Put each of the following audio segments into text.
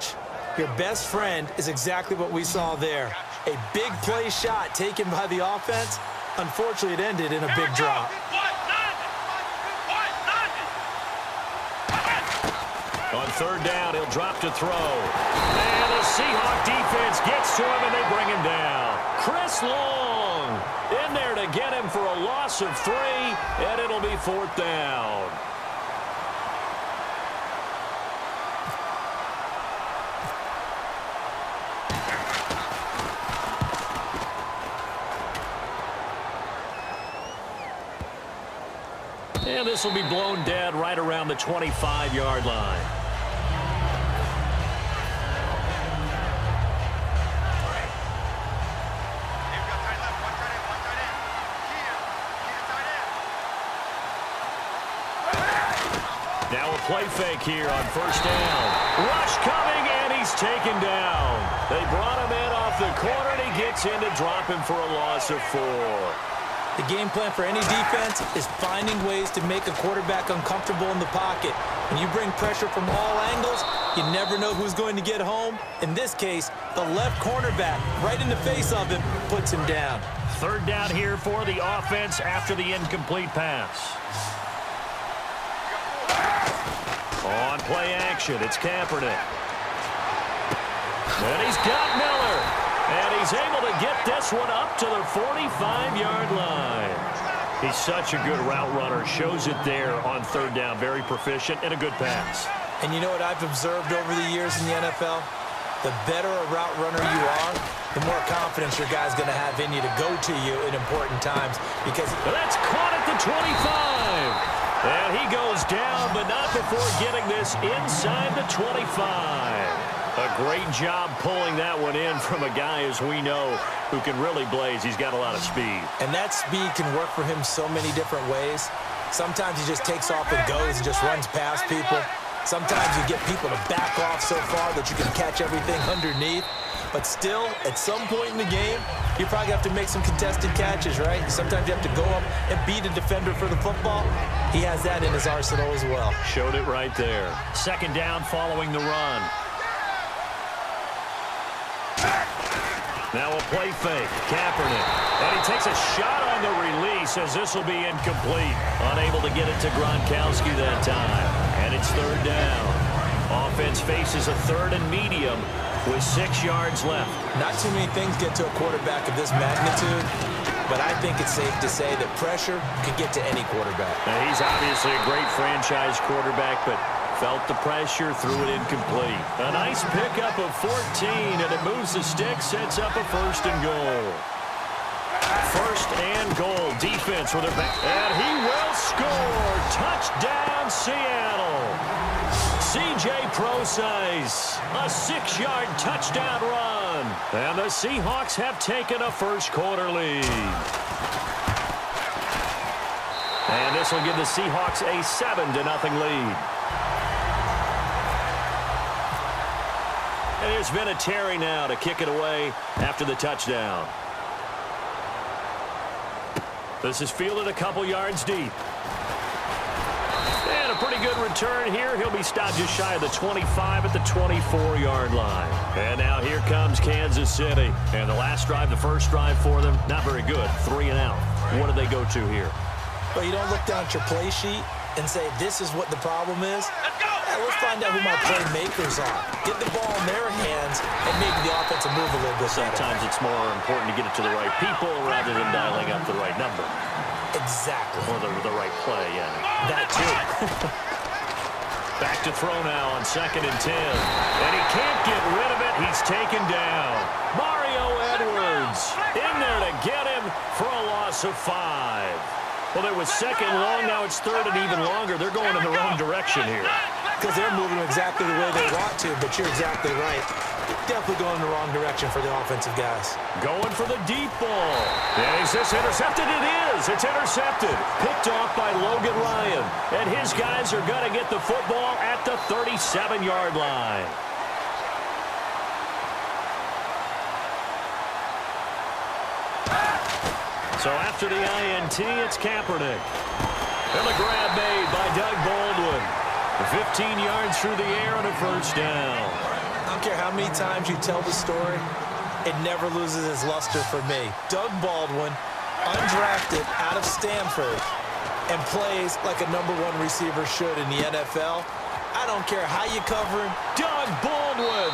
Coach, your best friend is exactly what we saw there. A big play shot taken by the offense. Unfortunately, it ended in a big drop. On third down, he'll drop to throw. And the Seahawk defense gets to him, and they bring him down. Chris Long in there to get him for a loss of 3, and it'll be fourth down. And this will be blown dead right around the 25-yard line. Now a play fake here on first down. Rush coming, and he's taken down. They brought him in off the corner, and he gets in to drop him for a loss of 4. The game plan for any defense is finding ways to make a quarterback uncomfortable in the pocket. When you bring pressure from all angles, you never know who's going to get home. In this case, the left cornerback, right in the face of him, puts him down. Third down here for the offense after the incomplete pass. On play action, it's Kaepernick. And he's got Miller. And he's able to get this one up to the 45-yard line. He's such a good route runner. Shows it there on third down. Very proficient and a good pass. And you know what I've observed over the years in the NFL? The better a route runner you are, the more confidence your guy's going to have in you to go to you in important times. Because that's caught at the 25. And he goes down, but not before getting this inside the 25. A great job pulling that one in from a guy, as we know, who can really blaze. He's got a lot of speed. And that speed can work for him so many different ways. Sometimes he just takes off and goes and just runs past people. Sometimes you get people to back off so far that you can catch everything underneath. But still, at some point in the game, you probably have to make some contested catches, right? Sometimes you have to go up and beat a defender for the football. He has that in his arsenal as well. Showed it right there. Second down following the run. Now a play fake, Kaepernick. And he takes a shot on the release as this will be incomplete. Unable to get it to Gronkowski that time. And it's third down. Offense faces a third and medium with 6 yards left. Not too many things get to a quarterback of this magnitude, but I think it's safe to say that pressure can get to any quarterback. Now, he's obviously a great franchise quarterback, but felt the pressure, threw it incomplete. A nice pickup of 14, and it moves the stick, sets up a first and goal. First and goal, defense with it back. And he will score. Touchdown, Seattle. C.J. Procise, a 6-yard touchdown run. And the Seahawks have taken a first-quarter lead. And this will give the Seahawks a 7-0 lead. And there's been a Terry now to kick it away after the touchdown. This is fielded a couple yards deep. And a pretty good return here. He'll be stopped just shy of the 25 at the 24-yard line. And now here comes Kansas City. And the last drive, the first drive for them, not very good. 3 and out. What do they go to here? Well, you don't look down at your play sheet and say, this is what the problem is. Let's find out who my playmakers are. Get the ball in their hands and maybe the offense will move a little bit better. Sometimes it's more important to get it to the right people rather than dialing up the right number. Exactly. Or the right play, yeah. That too. Back to throw now on 2nd and 10. And he can't get rid of it. He's taken down. Mario Edwards in there to get him for a loss of 5. Well, it was 2nd long. Now it's 3rd and even longer. They're going in the wrong direction here. Because they're moving exactly the way they want to, but you're exactly right. Definitely going in the wrong direction for the offensive guys. Going for the deep ball. And is this intercepted? It is. It's intercepted. Picked off by Logan Ryan. And his guys are going to get the football at the 37-yard line. So after the INT, it's Kaepernick. And the grab made by Doug Baldwin. 15 yards through the air and a first down. I'm don't care how many times you tell the story, it never loses its luster for me. Doug Baldwin, undrafted out of Stanford, and plays like a #1 receiver should in the NFL. I don't care how you cover him. Doug Baldwin.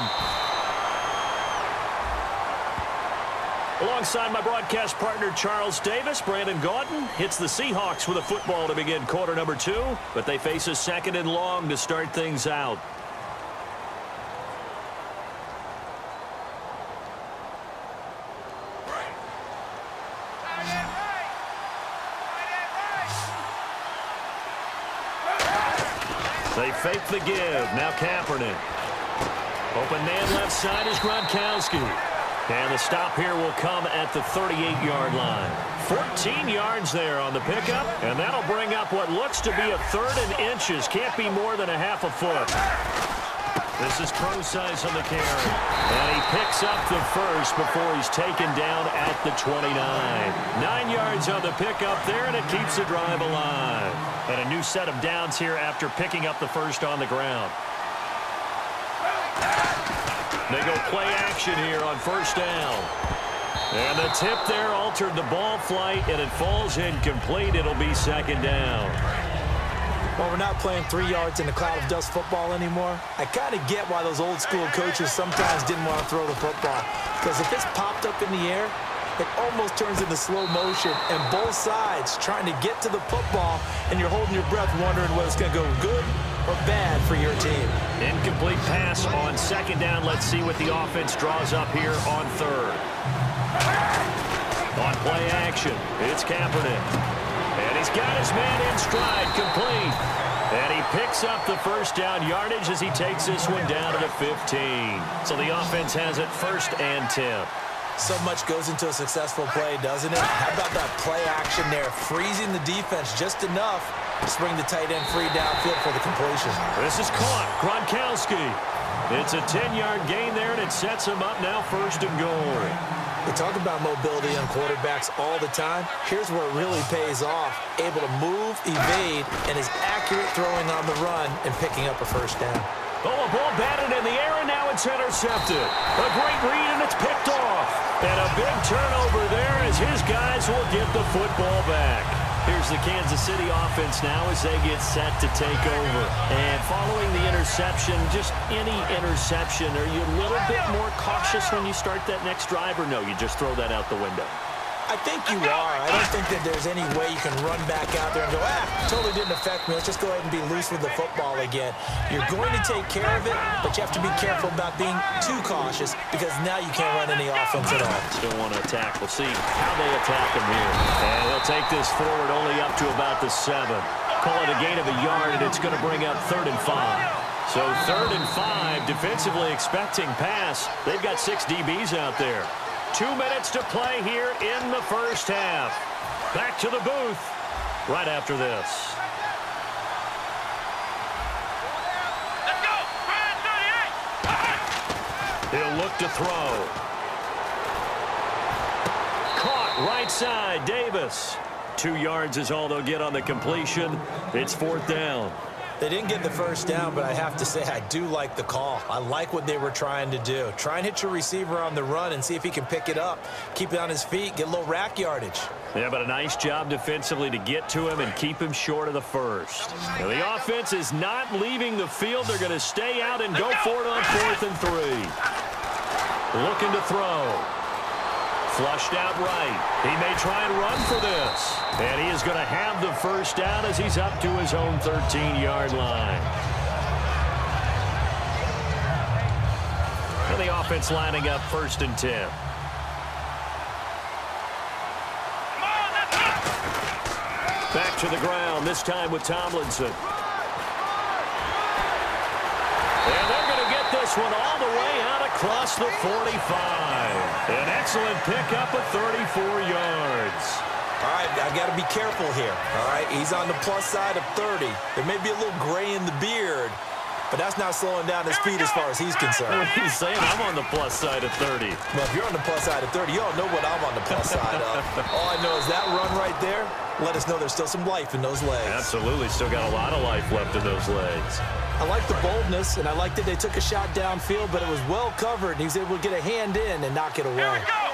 Alongside my broadcast partner, Charles Davis, Brandon Gaudin hits the Seahawks with a football to begin quarter number 2, but they face a 2nd and long to start things out. They fake the give. Now Kaepernick. Open man left side is Gronkowski. And the stop here will come at the 38-yard line. 14 yards there on the pickup, and that'll bring up what looks to be a 3rd and inches. Can't be more than a half a foot. This is pro size on the carry. And he picks up the first before he's taken down at the 29. 9 yards on the pickup there, and it keeps the drive alive. And a new set of downs here after picking up the first on the ground. They go play action here on 1st down. And the tip there altered the ball flight, and it falls incomplete. It'll be 2nd down. Well, we're not playing 3 yards in a cloud of dust football anymore. I kind of get why those old school coaches sometimes didn't want to throw the football. Because if it's popped up in the air, it almost turns into slow motion, and both sides trying to get to the football, and you're holding your breath wondering whether it's going to go good or bad for your team. Incomplete pass on 2nd down. Let's see what the offense draws up here on 3rd. On play action, it's Kaepernick. And he's got his man in stride, complete. And he picks up the 1st down yardage as he takes this one down to the 15. So the offense has it 1st and 10. So much goes into a successful play, doesn't it? How about that play action there, freezing the defense just enough to spring the tight end free downfield for the completion. This is caught. Gronkowski. It's a 10-yard gain there, and it sets him up now 1st and goal. We talk about mobility on quarterbacks all the time. Here's where it really pays off. Able to move, evade, and is accurate throwing on the run and picking up a 1st down. Oh, a ball batted in the air, and now it's intercepted. A great read, and it's picked off. And a big turnover there as his guys will get the football back. Here's the Kansas City offense now as they get set to take over. And following the interception, just any interception, are you a little bit more cautious when you start that next drive, or no, you just throw that out the window? I think you are. I don't think that there's any way you can run back out there and go, totally didn't affect me. Let's just go ahead and be loose with the football again. You're going to take care of it, but you have to be careful about being too cautious because now you can't run any offense at all. Still want to attack. We'll see how they attack him here. And he'll take this forward only up to about the 7. Call it a gain of a yard, and it's going to bring up 3rd and 5. So 3rd and 5, defensively expecting pass. They've got 6 DBs out there. 2 minutes to play here in the 1st half. Back to the booth right after this. Let's go! 38! He'll look to throw. Caught right side, Davis. 2 yards is all they'll get on the completion. It's 4th down. They didn't get the 1st down, but I have to say I do like the call. I like what they were trying to do. Try and hit your receiver on the run and see if he can pick it up. Keep it on his feet, get a little rack yardage. Yeah, but a nice job defensively to get to him and keep him short of the 1st. Now, the offense is not leaving the field. They're going to stay out and go for it on 4th and 3. Looking to throw. Flushed out right. He may try and run for this. And he is going to have the 1st down as he's up to his own 13-yard line. And the offense lining up 1st and 10. Back to the ground, this time with Tomlinson. And they're going to get this one all the way out across the 45. An excellent pickup of 34 yards. All right, I got to be careful here. All right, he's on the plus side of 30. There may be a little gray in the beard, but that's not slowing down his speed as far as he's concerned. He's saying I'm on the plus side of 30. Well, if you're on the plus side of 30, you all know what I'm on the plus side of. All I know is that run right there let us know there's still some life in those legs. Absolutely. Still got a lot of life left in those legs. I like the boldness, and I like that they took a shot downfield, but it was well covered, and he was able to get a hand in and knock it away. Here we go.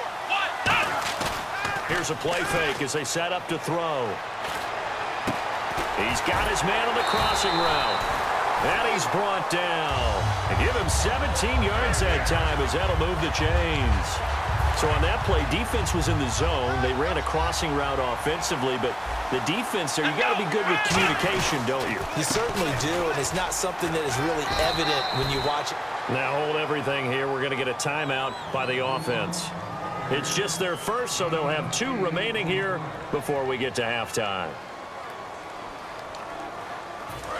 Here's a play fake as they set up to throw. He's got his man on the crossing route. And he's brought down. And give him 17 yards that time as that'll move the chains. So on that play, defense was in the zone. They ran a crossing route offensively, but the defense there, you got to be good with communication, don't you? You certainly do, and it's not something that is really evident when you watch it. Now hold everything here. We're going to get a timeout by the offense. It's just their first, so they'll have 2 remaining here before we get to halftime.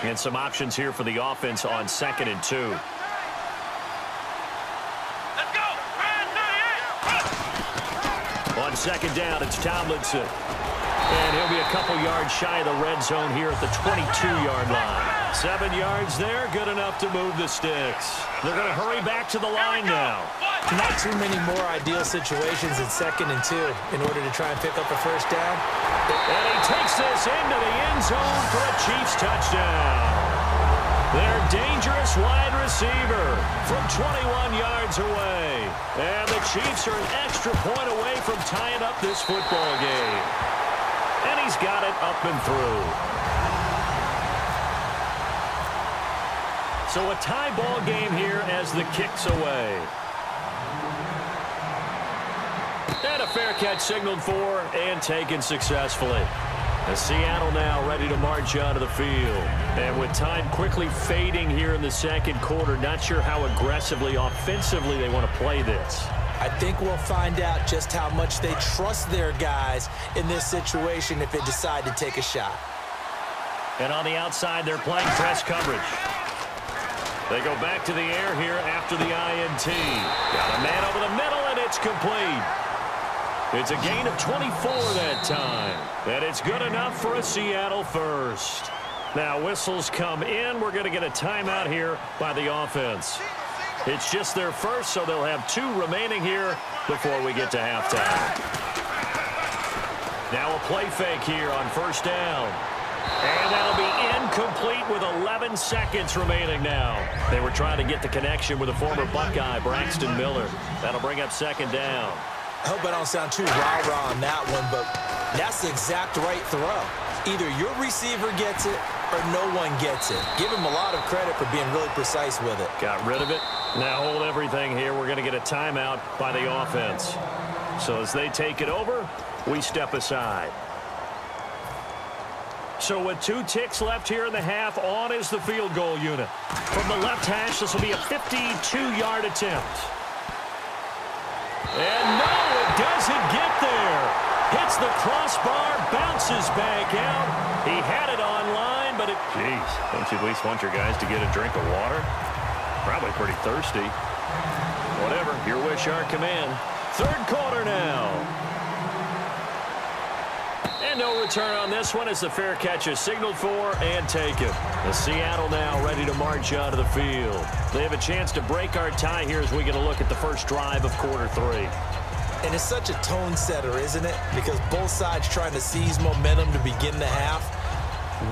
And some options here for the offense on 2nd and 2. Let's go. On 2nd down, it's Tomlinson. And he'll be a couple yards shy of the red zone here at the 22-yard line. 7 yards there, good enough to move the sticks. They're going to hurry back to the line now. Not too many more ideal situations in 2nd and 2 in order to try and pick up a first down. And he takes this into the end zone for a Chiefs touchdown. Their dangerous wide receiver from 21 yards away. And the Chiefs are an extra point away from tying up this football game. And he's got it up and through. So a tie ball game here as the kick's away. And a fair catch signaled for and taken successfully. As Seattle now ready to march out of the field. And with time quickly fading here in the 2nd quarter, not sure how aggressively, offensively they want to play this. I think we'll find out just how much they trust their guys in this situation if they decide to take a shot. And on the outside, they're playing press coverage. They go back to the air here after the INT. Got a man over the middle, and it's complete. It's a gain of 24 that time. And it's good enough for a Seattle first. Now whistles come in. We're going to get a timeout here by the offense. It's just their first, so they'll have 2 remaining here before we get to halftime. Now a play fake here on 1st down. And that'll be incomplete with 11 seconds remaining now. They were trying to get the connection with a former Buckeye, Braxton Miller. That'll bring up 2nd down. I hope I don't sound too rah-rah on that one, but that's the exact right throw. Either your receiver gets it or no one gets it. Give him a lot of credit for being really precise with it. Got rid of it. Now hold everything here. We're going to get a timeout by the offense. So as they take it over, we step aside. So with 2 ticks left here in the half, on is the field goal unit. From the left hash, this will be a 52-yard attempt. And no, it doesn't get there. Hits the crossbar, bounces back out. He had it online, but it... Jeez, don't you at least want your guys to get a drink of water? Probably pretty thirsty. Whatever, your wish, our command. 3rd quarter now. And no return on this one as the fair catch is signaled for and taken. The Seattle now ready to march out of the field. They have a chance to break our tie here as we get a look at the first drive of quarter 3. And it's such a tone setter, isn't it? Because both sides trying to seize momentum to begin the half.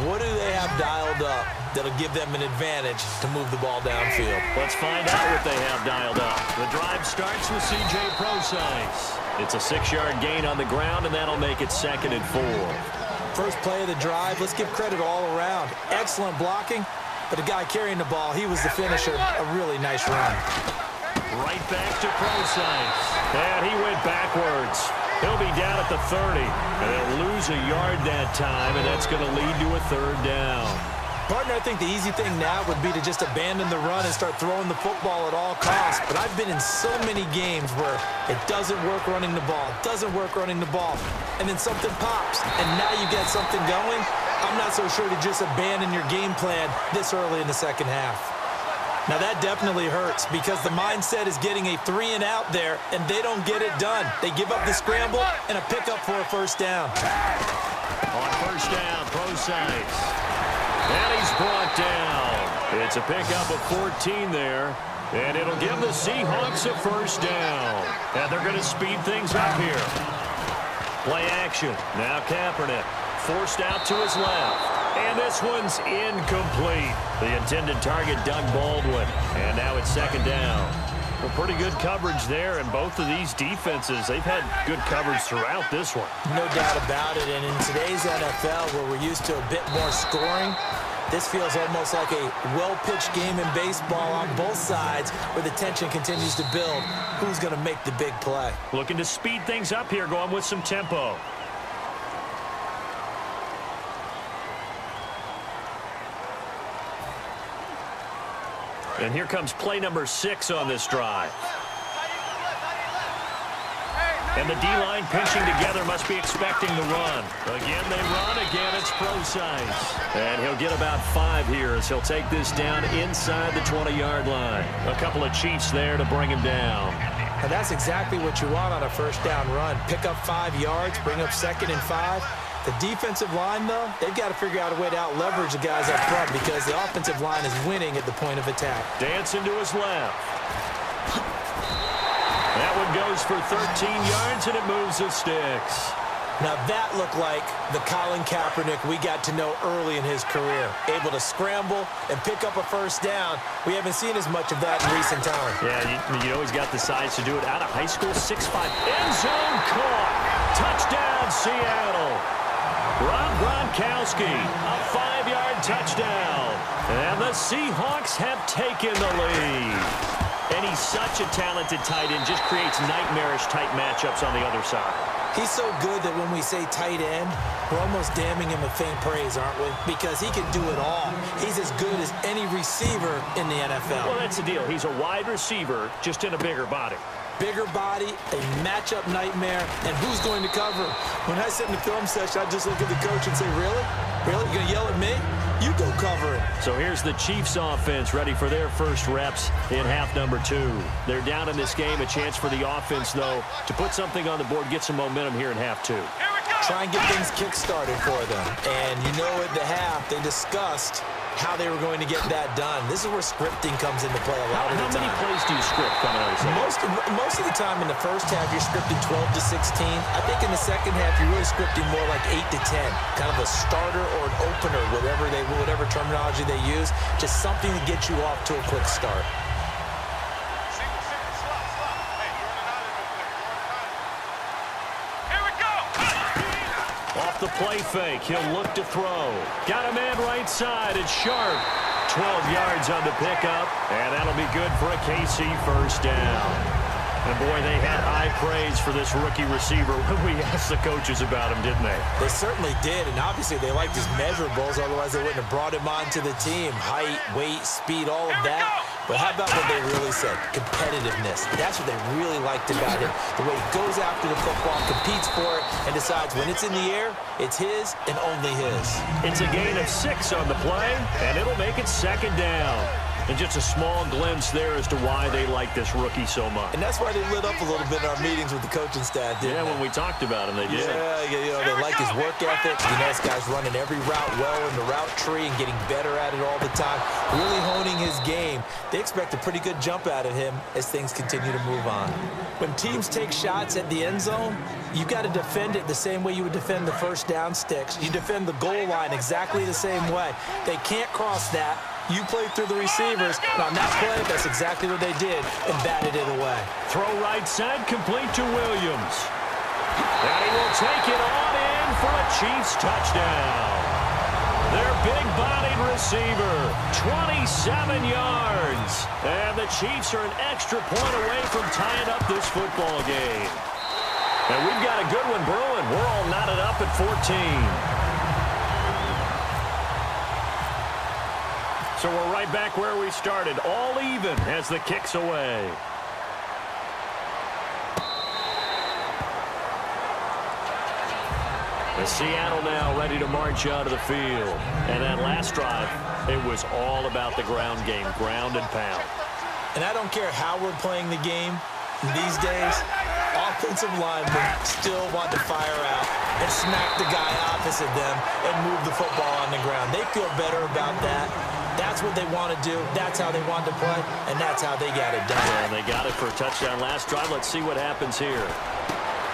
What do they have dialed up that'll give them an advantage to move the ball downfield? Let's find out what they have dialed up. The drive starts with C.J. Prosise. It's a 6-yard gain on the ground, and that'll make it 2nd and 4. First play of the drive, let's give credit all around. Excellent blocking, but the guy carrying the ball, he was the finisher. A really nice run. Right back to Prosise. And he went backwards. He'll be down at the 30. And they'll lose a yard that time, and that's going to lead to a 3rd down. Partner, I think the easy thing now would be to just abandon the run and start throwing the football at all costs. But I've been in so many games where it doesn't work running the ball, and then something pops, and now you get something going. I'm not so sure to just abandon your game plan this early in the 2nd half. Now that definitely hurts because the mindset is getting a 3-and-out there, and they don't get it done. They give up the scramble and a pickup for a 1st down. On 1st down, Prosise. And he's brought down. It's a pickup of 14 there, and it'll give the Seahawks a first down. And they're going to speed things up here. Play action. Now Kaepernick forced out to his left. And this one's incomplete. The intended target, Doug Baldwin. And now it's second down. Well, pretty good coverage there, and both of these defenses, they've had good coverage throughout this one. No doubt about it, and in today's NFL, where we're used to a bit more scoring, this feels almost like a well-pitched game in baseball on both sides where the tension continues to build. Who's going to make the big play? Looking to speed things up here, going with some tempo. And here comes play number 6 on this drive. And the D-line pinching together, must be expecting the run. Again, they run. Again, it's precise. And he'll get about 5 here as he'll take this down inside the 20-yard line. A couple of Chiefs there to bring him down. And that's exactly what you want on a first down run. Pick up 5 yards, bring up 2nd and 5. The defensive line, though, they've got to figure out a way to out-leverage the guys up front because the offensive line is winning at the point of attack. Dancing to his left. That one goes for 13 yards, and it moves the sticks. Now, that looked like the Colin Kaepernick we got to know early in his career. Able to scramble and pick up a first down. We haven't seen as much of that in recent time. Yeah, you know he's got the size to do it. Out of high school, 6'5". End zone caught. Touchdown, Seattle. Rob Gronkowski, a 5-yard touchdown. And the Seahawks have taken the lead. And he's such a talented tight end, just creates nightmarish-type matchups on the other side. He's so good that when we say tight end, we're almost damning him with faint praise, aren't we? Because he can do it all. He's as good as any receiver in the NFL. Well, that's the deal. He's a wide receiver, just in a bigger body. Bigger body, a matchup nightmare, and who's going to cover? When I sit in the film session, I just look at the coach and say, really? Really? You going to yell at me? You go cover him. So here's the Chiefs offense ready for their first reps in half number 2. They're down in this game. A chance for the offense, though, to put something on the board, get some momentum here in half 2. Try and get things kick-started for them. And you know at the half, they discussed how they were going to get that done. This is where scripting comes into play a lot of the time. How many plays do you script coming out of the second? Most of the time in the first half, you're scripting 12 to 16. I think in the second half, you're really scripting more like 8 to 10. Kind of a starter or an opener, whatever terminology they use. Just something to get you off to a quick start. Off the play fake, he'll look to throw. Got a man right side, it's Sharp. 12 yards on the pickup, and that'll be good for a KC first down. And boy, they had high praise for this rookie receiver when we asked the coaches about him, didn't they? They certainly did, and obviously they liked his measurables, otherwise they wouldn't have brought him onto the team. Height, weight, speed, all of that. But how about what they really said? Competitiveness. That's what they really liked about him. The way he goes after the football, competes for it, and decides when it's in the air, it's his and only his. It's a gain of 6 on the play, and it'll make it second down. And just a small glimpse there as to why they like this rookie so much. And that's why they lit up a little bit in our meetings with the coaching staff, didn't they? When we talked about him, they did. Yeah, they like his work ethic. You know, this guy's running every route well in the route tree and getting better at it all the time. Really honing his game. They expect a pretty good jump out of him as things continue to move on. When teams take shots at the end zone, you got to defend it the same way you would defend the first down sticks. You defend the goal line exactly the same way. They can't cross that. You play through the receivers. And on that play, that's exactly what they did and batted it away. Throw right side, complete to Williams. And he will take it on in for a Chiefs touchdown. Their big-bodied receiver, 27 yards. And the Chiefs are an extra point away from tying up this football game. And we've got a good one brewing. We're all knotted up at 14. So we're right back where we started, all even as the kick's away. The Seattle now ready to march out of the field. And that last drive, it was all about the ground game, ground and pound. And I don't care how we're playing the game these days, offensive linemen still want to fire out and smack the guy opposite them and move the football on the ground. They feel better about that. That's That's what they want to do. That's how they want to play, and that's how they got it done. Yeah, they got it for a touchdown last drive. Let's see what happens here.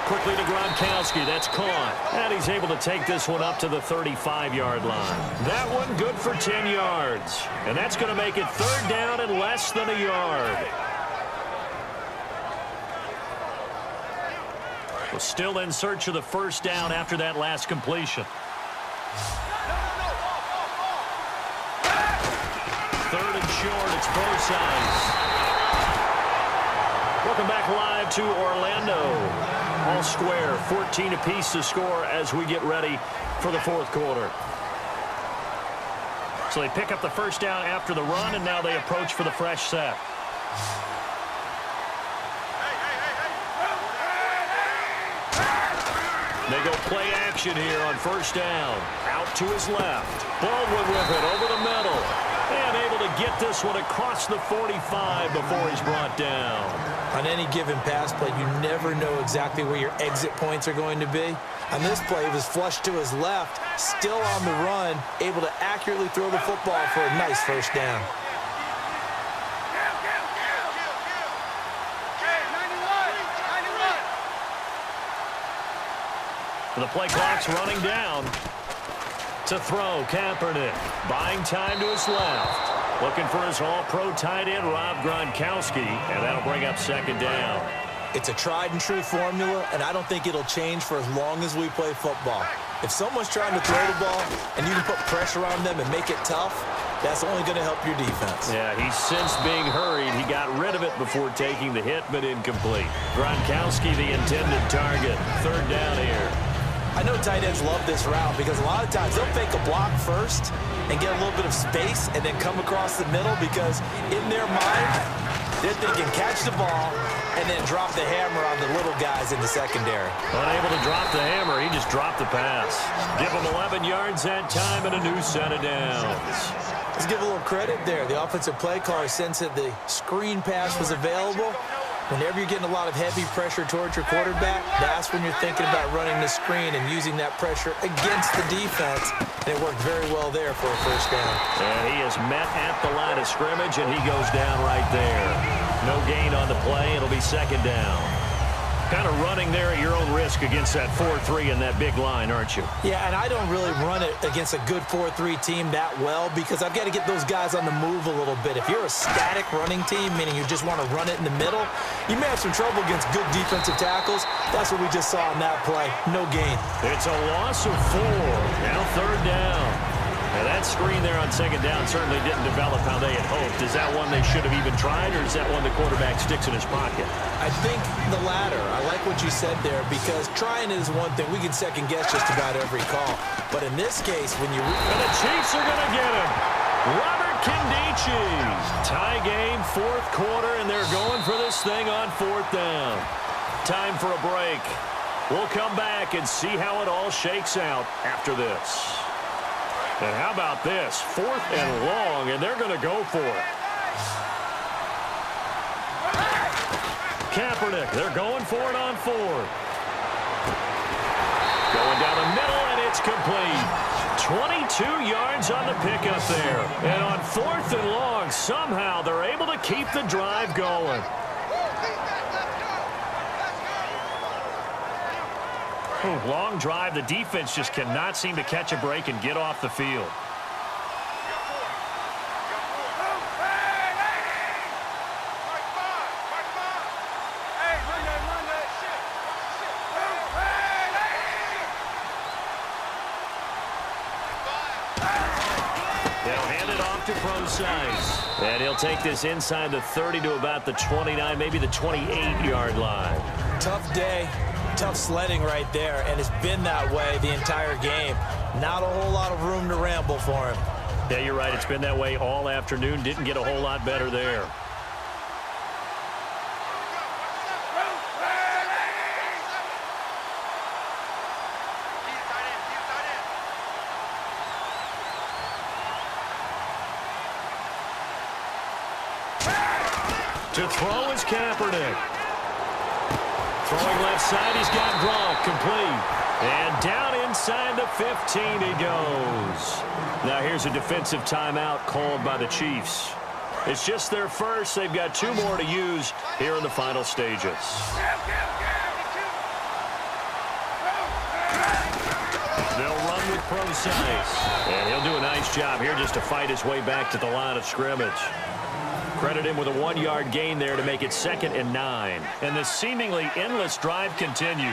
Quickly to Gronkowski. That's caught. And he's able to take this one up to the 35-yard line. That one good for 10 yards. And that's going to make it third down and less than a yard. We're still in search of the first down after that last completion. Third and short. It's Forsyth. Welcome back live to Orlando. All square, 14 apiece to score as we get ready for the fourth quarter. So they pick up the first down after the run, and now they approach for the fresh set. They go play action here on first down. Out to his left. Baldwin with it over the middle. And able to get this one across the 45 before he's brought down. On any given pass play, you never know exactly where your exit points are going to be. On this play, he was flushed to his left, still on the run, able to accurately throw the football for a nice first down. The play clock's running down. To throw, Kaepernick. Buying time to his left. Looking for his all-pro tight end, Rob Gronkowski. And that'll bring up second down. It's a tried-and-true formula, and I don't think it'll change for as long as we play football. If someone's trying to throw the ball and you can put pressure on them and make it tough, that's only going to help your defense. Yeah, he's since being hurried. He got rid of it before taking the hit, but incomplete. Gronkowski, the intended target. Third down here. I know tight ends love this route because a lot of times they'll fake a block first and get a little bit of space and then come across the middle because in their mind, they're thinking catch the ball and then drop the hammer on the little guys in the secondary. Unable to drop the hammer, he just dropped the pass. Give him 11 yards that time and a new set of downs. Let's give a little credit there. The offensive play caller sensed that the screen pass was available. Whenever you're getting a lot of heavy pressure towards your quarterback, that's when you're thinking about running the screen and using that pressure against the defense. And it worked very well there for a first down. And he is met at the line of scrimmage, and he goes down right there. No gain on the play. It'll be second down. Kind of running there at your own risk against that 4-3 and that big line, aren't you? Yeah, and I don't really run it against a good 4-3 team that well because I've got to get those guys on the move a little bit. If you're a static running team, meaning you just want to run it in the middle, you may have some trouble against good defensive tackles. That's what we just saw in that play. No gain. It's a loss of 4. Now third down. Now that screen there on second down certainly didn't develop how they had hoped. Is that one they should have even tried, or is that one the quarterback sticks in his pocket? I think the latter. I like what you said there because trying is one thing. We can second guess just about every call. But in this case, when you... And the Chiefs are going to get him. Robert Kindici. Tie game, fourth quarter, and they're going for this thing on fourth down. Time for a break. We'll come back and see how it all shakes out after this. And how about this? Fourth and long, and they're going to go for it. Kaepernick, they're going for it on fourth. Going down the middle, and it's complete. 22 yards on the pickup there. And on fourth and long, somehow they're able to keep the drive going. Long drive. The defense just cannot seem to catch a break and get off the field. They'll hand it off to Forsyth. And he'll take this inside the 30 to about the 29, maybe the 28-yard line. Tough day. Tough sledding right there, and it's been that way the entire game. Not a whole lot of room to ramble for him. Yeah, you're right. It's been that way all afternoon. Didn't get a whole lot better there. To throw is Kaepernick. Throwing left side, he's got Gronk, complete. And down inside the 15 he goes. Now here's a defensive timeout called by the Chiefs. It's just their first. They've got 2 more to use here in the final stages. They'll run with precise. And he'll do a nice job here just to fight his way back to the line of scrimmage. Credit him with a 1-yard gain there to make it 2nd and 9. And the seemingly endless drive continues.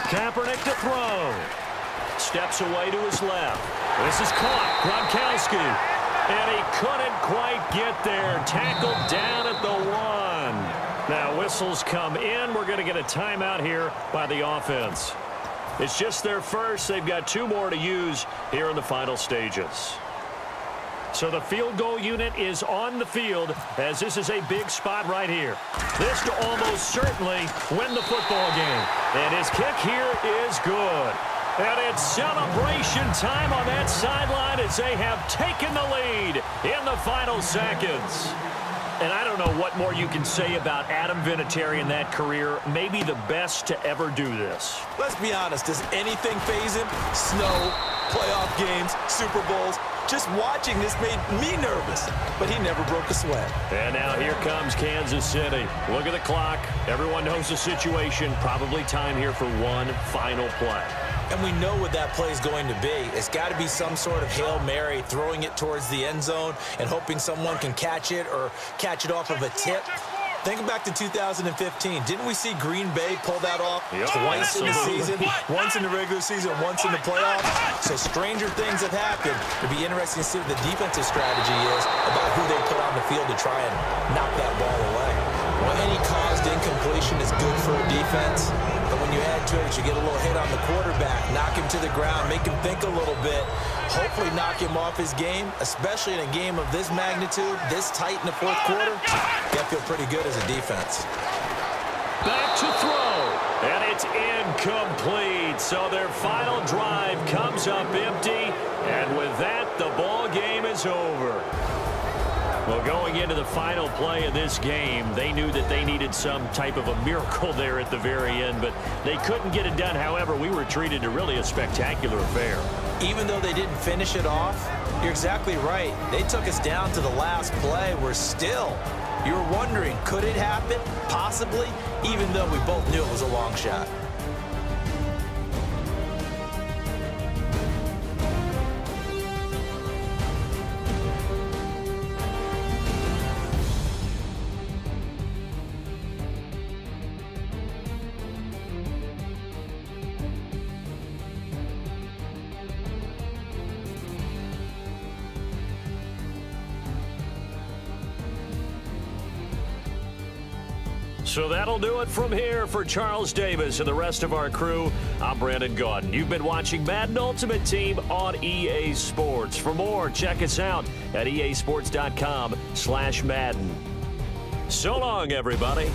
Kaepernick to throw. Steps away to his left. This is caught. Gronkowski. And he couldn't quite get there. Tackled down at the 1. Now whistles come in. We're going to get a timeout here by the offense. It's just their first. They've got 2 more to use here in the final stages. So the field goal unit is on the field as this is a big spot right here. This to almost certainly win the football game. And his kick here is good. And it's celebration time on that sideline as they have taken the lead in the final seconds. And I don't know what more you can say about Adam Vinatieri in that career. Maybe the best to ever do this. Let's be honest, does anything faze him? Snow, playoff games, Super Bowls. Just watching this made me nervous, but he never broke a sweat. And now here comes Kansas City. Look at the clock. Everyone knows the situation. Probably time here for one final play. And we know what that play is going to be. It's got to be some sort of Hail Mary, throwing it towards the end zone and hoping someone can catch it or catch it off of a tip. Think back to 2015. Didn't we see Green Bay pull that off twice in the season? Once in the regular season, once in the playoffs. So stranger things have happened. It'll be interesting to see what the defensive strategy is about who they put on the field to try and knock that ball away. Well, any caused incompletion is good for a defense. But when you add to it, you get a little hit on the quarterback, knock him to the ground, make him think a little bit, hopefully knock him off his game, especially in a game of this magnitude, this tight in the 4th quarter. You feel pretty good as a defense. Back to throw, and it's incomplete. So their final drive comes up empty, and with that, the ball game is over. Well, going into the final play of this game, they knew that they needed some type of a miracle there at the very end, but they couldn't get it done. However, we were treated to really a spectacular affair. Even though they didn't finish it off, you're exactly right. They took us down to the last play. We're still, you were wondering, could it happen? Possibly, even though we both knew it was a long shot. So that'll do it from here for Charles Davis and the rest of our crew. I'm Brandon Gaudin. You've been watching Madden Ultimate Team on EA Sports. For more, check us out at easports.com/Madden. So long, everybody.